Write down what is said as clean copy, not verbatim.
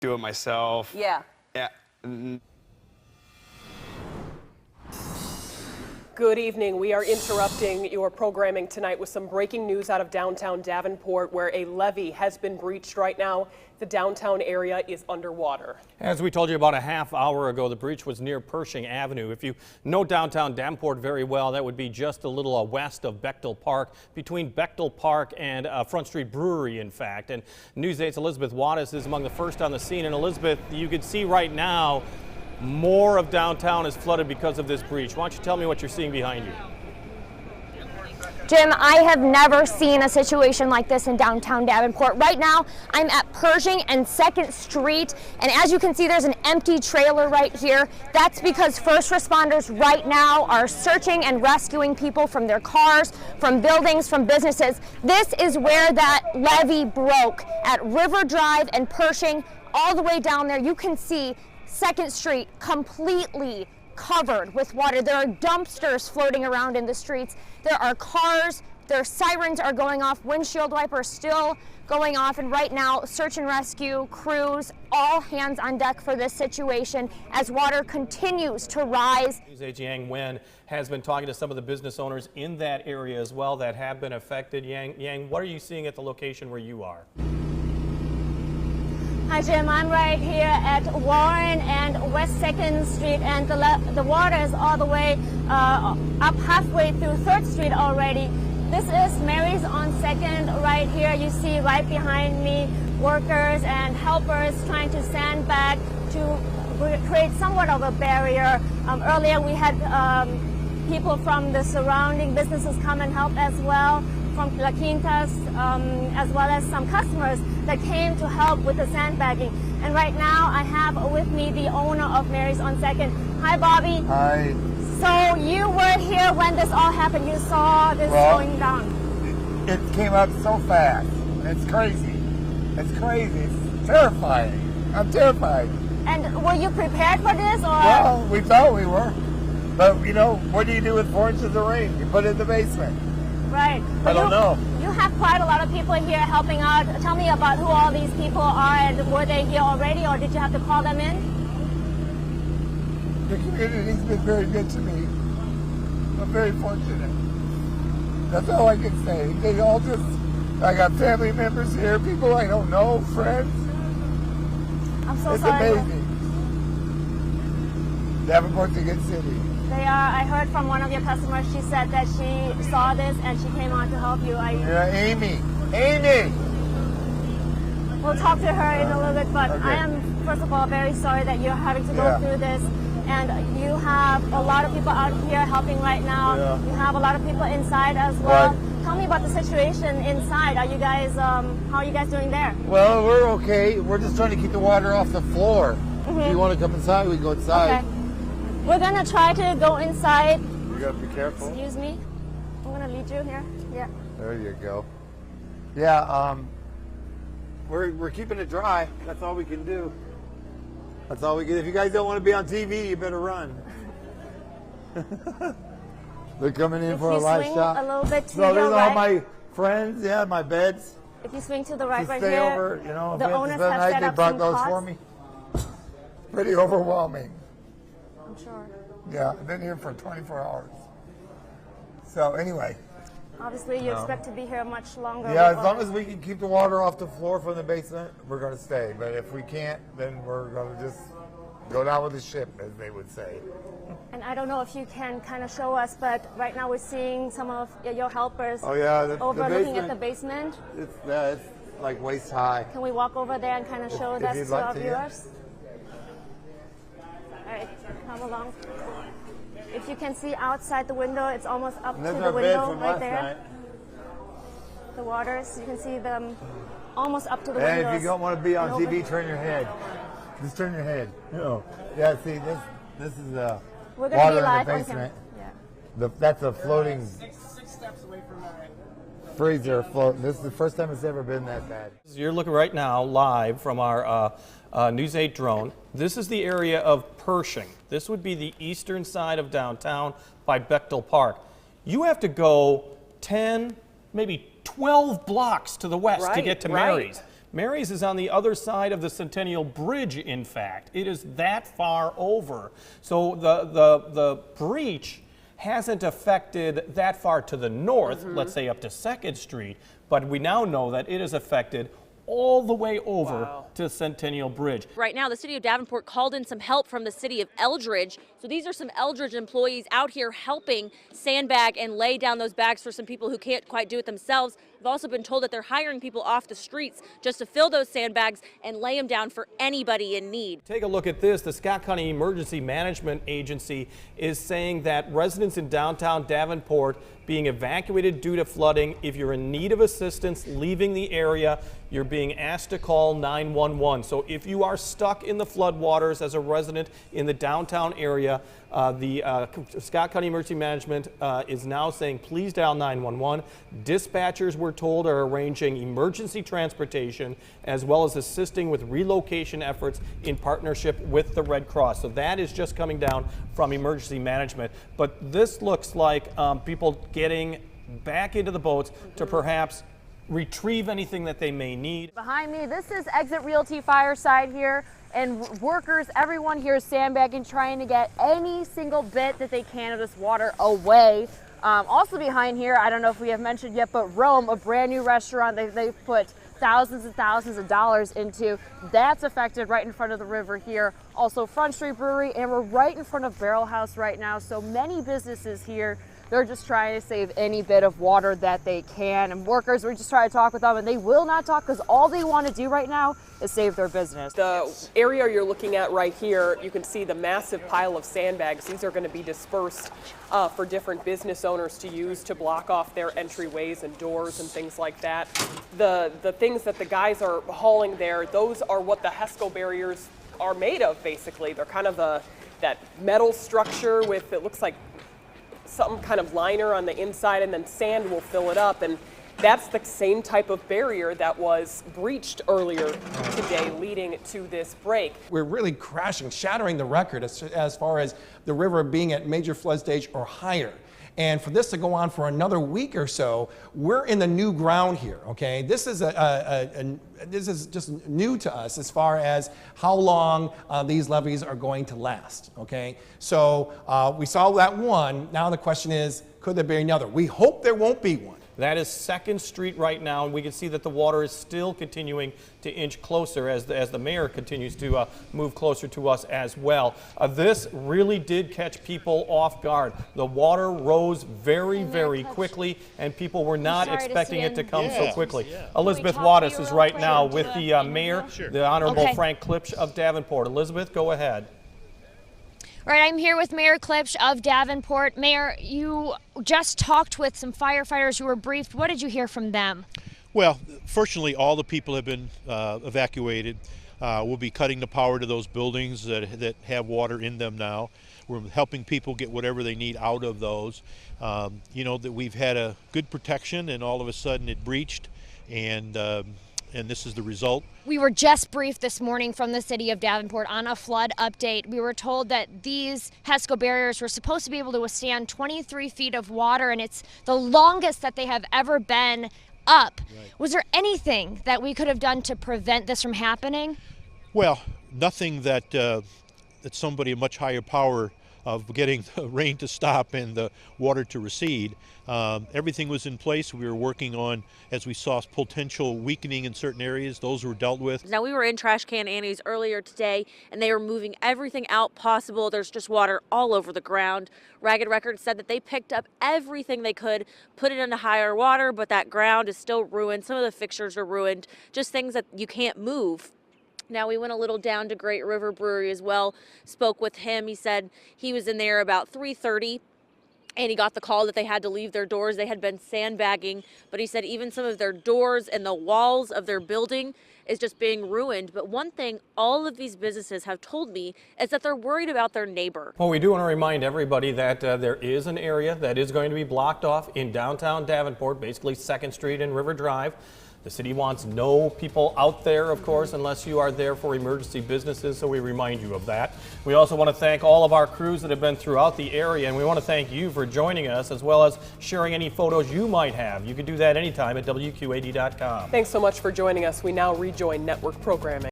do it myself. Yeah. Yeah. Good evening. We are interrupting your programming tonight with some breaking news out of downtown Davenport, where a levee has been breached right now. The downtown area is underwater. As we told you about a half hour ago, the breach was near Pershing Avenue. If you know downtown Davenport very well, that would be just a little west of Bechtel Park, between Bechtel Park and Front Street Brewery, in fact. And News 8's Elizabeth Wattis is among the first on the scene. And Elizabeth, you can see right now more of downtown is flooded because of this breach. Why don't you tell me what you're seeing behind you? Jim, I have never seen a situation like this in downtown Davenport. Right now, I'm at Pershing and 2nd Street, and as you can see, there's an empty trailer right here. That's because first responders right now are searching and rescuing people from their cars, from buildings, from businesses. This is where that levee broke, at River Drive and Pershing, all the way down there. You can see 2nd Street completely covered with water. There are dumpsters floating around in the streets. There are cars, their sirens are going off, windshield wipers still going off, and right now search and rescue crews, all hands on deck for this situation as water continues to rise. News 8's Yang Wen has been talking to some of the business owners in that area as well that have been affected. Yang, what are you seeing at the location where you are? Hi Jim, I'm right here at Warren and West 2nd Street, and the water is all the way up halfway through 3rd Street already. This is Mary's on 2nd right here. You see right behind me workers and helpers trying to sandbag to create somewhat of a barrier. Earlier we had people from the surrounding businesses come and help as well, from La Quintas, as well as some customers that came to help with the sandbagging. And right now I have with me the owner of Mary's on 2nd. Hi, Bobby. Hi. So you were here when this all happened. You saw this going down. It came up so fast. It's crazy. It's crazy. It's terrifying. I'm terrified. And were you prepared for this? Or? Well, we thought we were. But, you know, what do you do with 4 inches of rain? You put it in the basement. Right. I don't know. You have quite a lot of people here helping out. Tell me about who all these people are, and were they here already, or did you have to call them in? The community's been very good to me. I'm very fortunate. That's all I can say. They all just, I got family members here, people I don't know, friends. I'm so it's sorry. It's amazing. Davenport's a good city. They are. I heard from one of your customers, she said that she saw this and she came on to help you. Yeah, Amy. Amy! We'll talk to her in a little bit, but okay. I am, first of all, very sorry that you're having to go through this. And you have a lot of people out here helping right now. Yeah. You have a lot of people inside as well. Right. Tell me about the situation inside. Are you guys, how are you guys doing there? Well, we're okay. We're just trying to keep the water off the floor. If you want to come inside, we can go inside. Okay. We're gonna try to go inside. You gotta be careful. Excuse me. I'm gonna lead you here. Yeah. There you go. Yeah, we're keeping it dry. That's all we can do. That's all we can. If you guys don't want to be on TV, you better run. They're coming in for a live shot. A little bit to so there's your all right. my friends. Yeah, my beds. If you swing to the right, To right stay here. over, you know, the owners have night, set they up brought some those cots. for me. Pretty overwhelming. I'm sure. Yeah, I've been here for 24 hours. So anyway. Obviously, you expect to be here much longer. Yeah, as long as we can keep the water off the floor from the basement, we're going to stay. But if we can't, then we're going to just go down with the ship, as they would say. And I don't know if you can kind of show us, but right now we're seeing some of your helpers overlooking at the basement. It's like waist high. Can we walk over there and kind of show that to our viewers? All right, come along. If you can see outside the window, it's almost up to the window right there. The waters, you can see them almost up to the windows. And if you don't want to be on TV, turn your head. Just turn your head. Yeah, see, this is We're gonna water be in the live basement. Yeah. That's a floating Six steps away from that. freezer floating. This is the first time it's ever been that bad. You're looking right now live from our News 8 drone. This is the area of Pershing. This would be the eastern side of downtown by Bechtel Park. You have to go 10, maybe 12 blocks to the west to get to Mary's. Mary's is on the other side of the Centennial Bridge, in fact. It is that far over. So the breach hasn't affected that far to the north, let's say up to 2nd Street, but we now know that it has affected all the way over to Centennial Bridge. Right now, the city of Davenport called in some help from the city of Eldridge. So these are some Eldridge employees out here helping sandbag and lay down those bags for some people who can't quite do it themselves. I've also been told that they're hiring people off the streets just to fill those sandbags and lay them down for anybody in need. Take a look at this. The Scott County Emergency Management Agency is saying that residents in downtown Davenport being evacuated due to flooding, if you're in need of assistance leaving the area, you're being asked to call 911. So if you are stuck in the floodwaters as a resident in the downtown area, the Scott County Emergency Management is now saying please dial 911. Dispatchers, we're told, are arranging emergency transportation as well as assisting with relocation efforts in partnership with the Red Cross. So that is just coming down from emergency management. But this looks like people getting back into the boats to perhaps retrieve anything that they may need. Behind me, this is Exit Realty Fireside here, and workers, everyone here is sandbagging, trying to get any single bit that they can of this water away. Also behind here, I don't know if we have mentioned yet, but Rome, a brand new restaurant they've put thousands and thousands of dollars into, that's affected right in front of the river here. Also Front Street Brewery, and we're right in front of Barrel House right now. So many businesses here, they're just trying to save any bit of water that they can. And workers, we just try to talk with them, and they will not talk because all they want to do right now is save their business. The area you're looking at right here, you can see the massive pile of sandbags. These are going to be dispersed for different business owners to use to block off their entryways and doors and things like that. The things that the guys are hauling there, those are what the HESCO barriers are made of, basically. They're kind of that metal structure with, it looks like some kind of liner on the inside, and then sand will fill it up. And that's the same type of barrier that was breached earlier today, leading to this break. We're really crashing, shattering the record as far as the river being at major flood stage or higher. And for this to go on for another week or so, we're in the new ground here, okay? This is this is just new to us as far as how long these levees are going to last, okay? So we saw that one. Now the question is, could there be another? We hope there won't be one. That is 2nd Street right now, and we can see that the water is still continuing to inch closer as the mayor continues to move closer to us as well. This really did catch people off guard. The water rose very, very quickly, and people were not expecting it to come so quickly. Elizabeth Wattis is right now with the mayor, the Honorable Frank Klipsch of Davenport. Elizabeth, go ahead. Right, I'm here with Mayor Klipsch of Davenport. Mayor, you just talked with some firefighters who were briefed. What did you hear from them? Well, fortunately, all the people have been evacuated. We'll be cutting the power to those buildings that have water in them now. We're helping people get whatever they need out of those. You know, that we've had a good protection, and all of a sudden it breached, and this is the result. We were just briefed this morning from the city of Davenport on a flood update. We were told that these HESCO barriers were supposed to be able to withstand 23 feet of water, and it's the longest that they have ever been up. Right. Was there anything that we could have done to prevent this from happening? Well, nothing that somebody of much higher power of getting the rain to stop and the water to recede. Everything was in place. We were working on, as we saw, potential weakening in certain areas. Those were dealt with. Now, we were in Trash Can Annie's earlier today, and they were moving everything out possible. There's just water all over the ground. Ragged Records said that they picked up everything they could, put it into higher water, but that ground is still ruined. Some of the fixtures are ruined, just things that you can't move. Now, we went a little down to Great River Brewery as well, spoke with him. He said he was in there about 3:30. And he got the call that they had to leave their doors. They had been sandbagging, but he said even some of their doors and the walls of their building is just being ruined. But one thing all of these businesses have told me is that they're worried about their neighbor. Well, we do want to remind everybody that there is an area that is going to be blocked off in downtown Davenport, basically 2nd Street and River Drive. The city wants no people out there, of course, unless you are there for emergency businesses, so we remind you of that. We also want to thank all of our crews that have been throughout the area, and we want to thank you for joining us, as well as sharing any photos you might have. You can do that anytime at WQAD.com. Thanks so much for joining us. We now rejoin network programming.